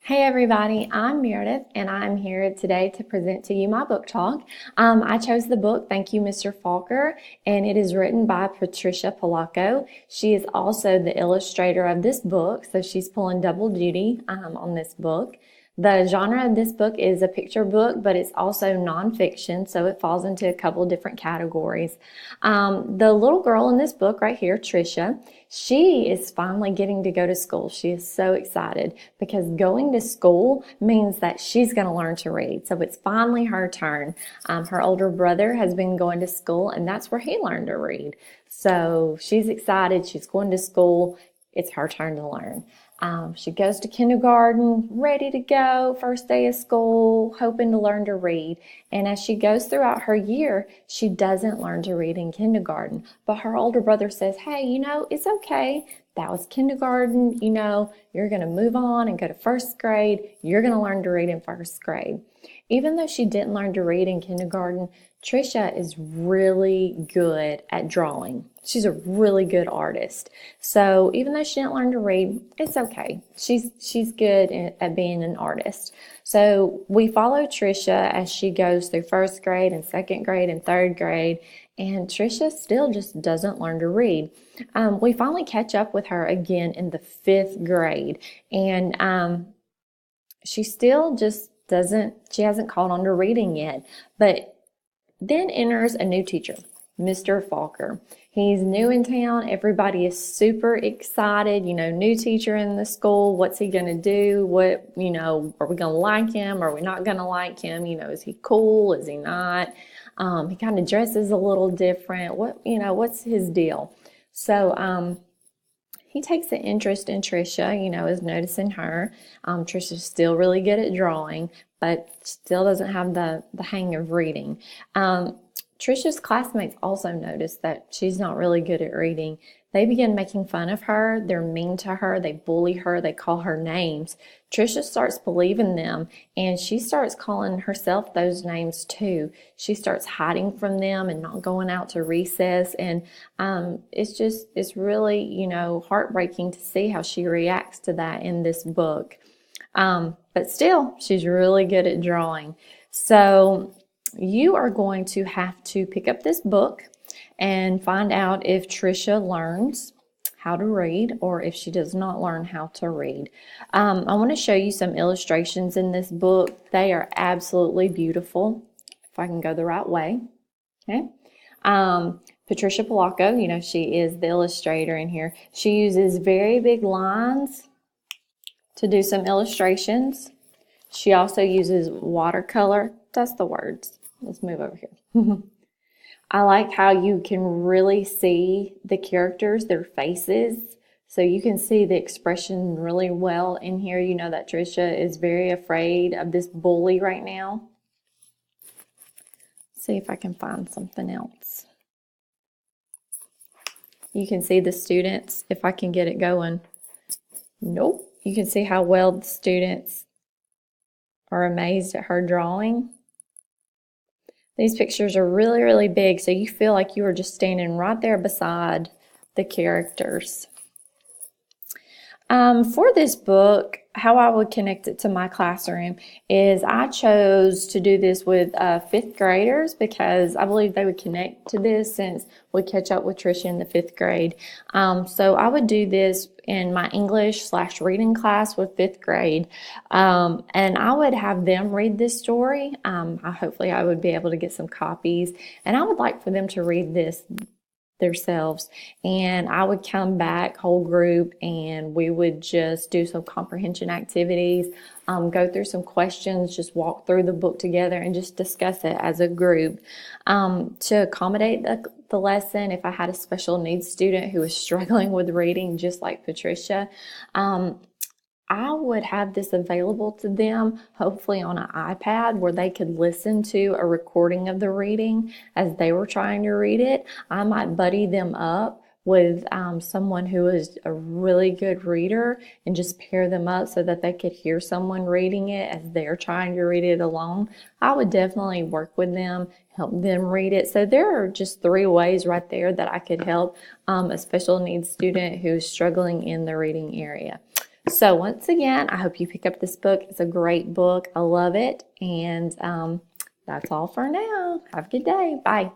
Hey everybody, I'm Meredith and I'm here today to present to you my book talk. I chose the book Thank You, Mr. Falker, and it is written by Patricia Polacco. She is also the illustrator of this book, so she's pulling double duty on this book. The genre of this book is a picture book, but it's also nonfiction, so it falls into a couple different categories. The little girl in this book right here, Trisha, she is finally getting to go to school. She is so excited because going to school means that she's going to learn to read. So it's finally her turn. Her older brother has been going to school, and that's where he learned to read. So she's excited. She's going to school. It's her turn to learn. She goes to kindergarten, ready to go, first day of school, hoping to learn to read. And as she goes throughout her year, she doesn't learn to read in kindergarten. But her older brother says, hey, it's okay. That was kindergarten. You're going to move on and go to first grade. You're going to learn to read in first grade. Even though she didn't learn to read in kindergarten, Trisha is really good at drawing. She's a really good artist. So even though she didn't learn to read, it's okay. She's good at being an artist. So we follow Trisha as she goes through first grade and second grade and third grade, and Trisha still just doesn't learn to read. We finally catch up with her again in the fifth grade, and she still just she hasn't caught on to reading yet. But then enters a new teacher, Mr. Falker. He's new in town. Everybody is super excited. New teacher in the school. What's he going to do? Are we going to like him? Are we not going to like him? Is he cool? Is he not? He kind of dresses a little different. What's his deal? So, he takes an interest in Trisha, is noticing her. Trisha's still really good at drawing, but still doesn't have the hang of reading. Trisha's classmates also notice that she's not really good at reading. They begin making fun of her. They're mean to her. They bully her. They call her names. Trisha starts believing them, and she starts calling herself those names too. She starts hiding from them and not going out to recess, and it's really, heartbreaking to see how she reacts to that in this book. But still, she's really good at drawing. So you are going to have to pick up this book and find out if Trisha learns how to read or if she does not learn how to read. I want to show you some illustrations in this book. They are absolutely beautiful, if I can go the right way. Okay. Patricia Polacco, she is the illustrator in here. She uses very big lines to do some illustrations. She also uses watercolor. That's the words. Let's move over here. I like how you can really see the characters, their faces. So you can see the expression really well in here. You know that Trisha is very afraid of this bully right now. Let's see if I can find something else. You can see the students, if I can get it going. Nope. You can see how well the students are amazed at her drawing. These pictures are really, really big, so you feel like you are just standing right there beside the characters. For this book, how I would connect it to my classroom is I chose to do this with fifth graders because I believe they would connect to this since we catch up with Trisha in the fifth grade. So I would do this in my English/reading class with fifth grade. And I would have them read this story. Hopefully I would be able to get some copies, and I would like for them to read this themselves, and I would come back whole group and we would just do some comprehension activities, go through some questions, just walk through the book together and just discuss it as a group. To accommodate the lesson, if I had a special needs student who was struggling with reading just like Patricia, I would have this available to them, hopefully on an iPad, where they could listen to a recording of the reading as they were trying to read it. I might buddy them up with someone who is a really good reader and just pair them up so that they could hear someone reading it as they're trying to read it alone. I would definitely work with them, help them read it. So there are just 3 ways right there that I could help a special needs student who's struggling in the reading area. So once again, I hope you pick up this book. It's a great book. I love it. And that's all for now. Have a good day. Bye.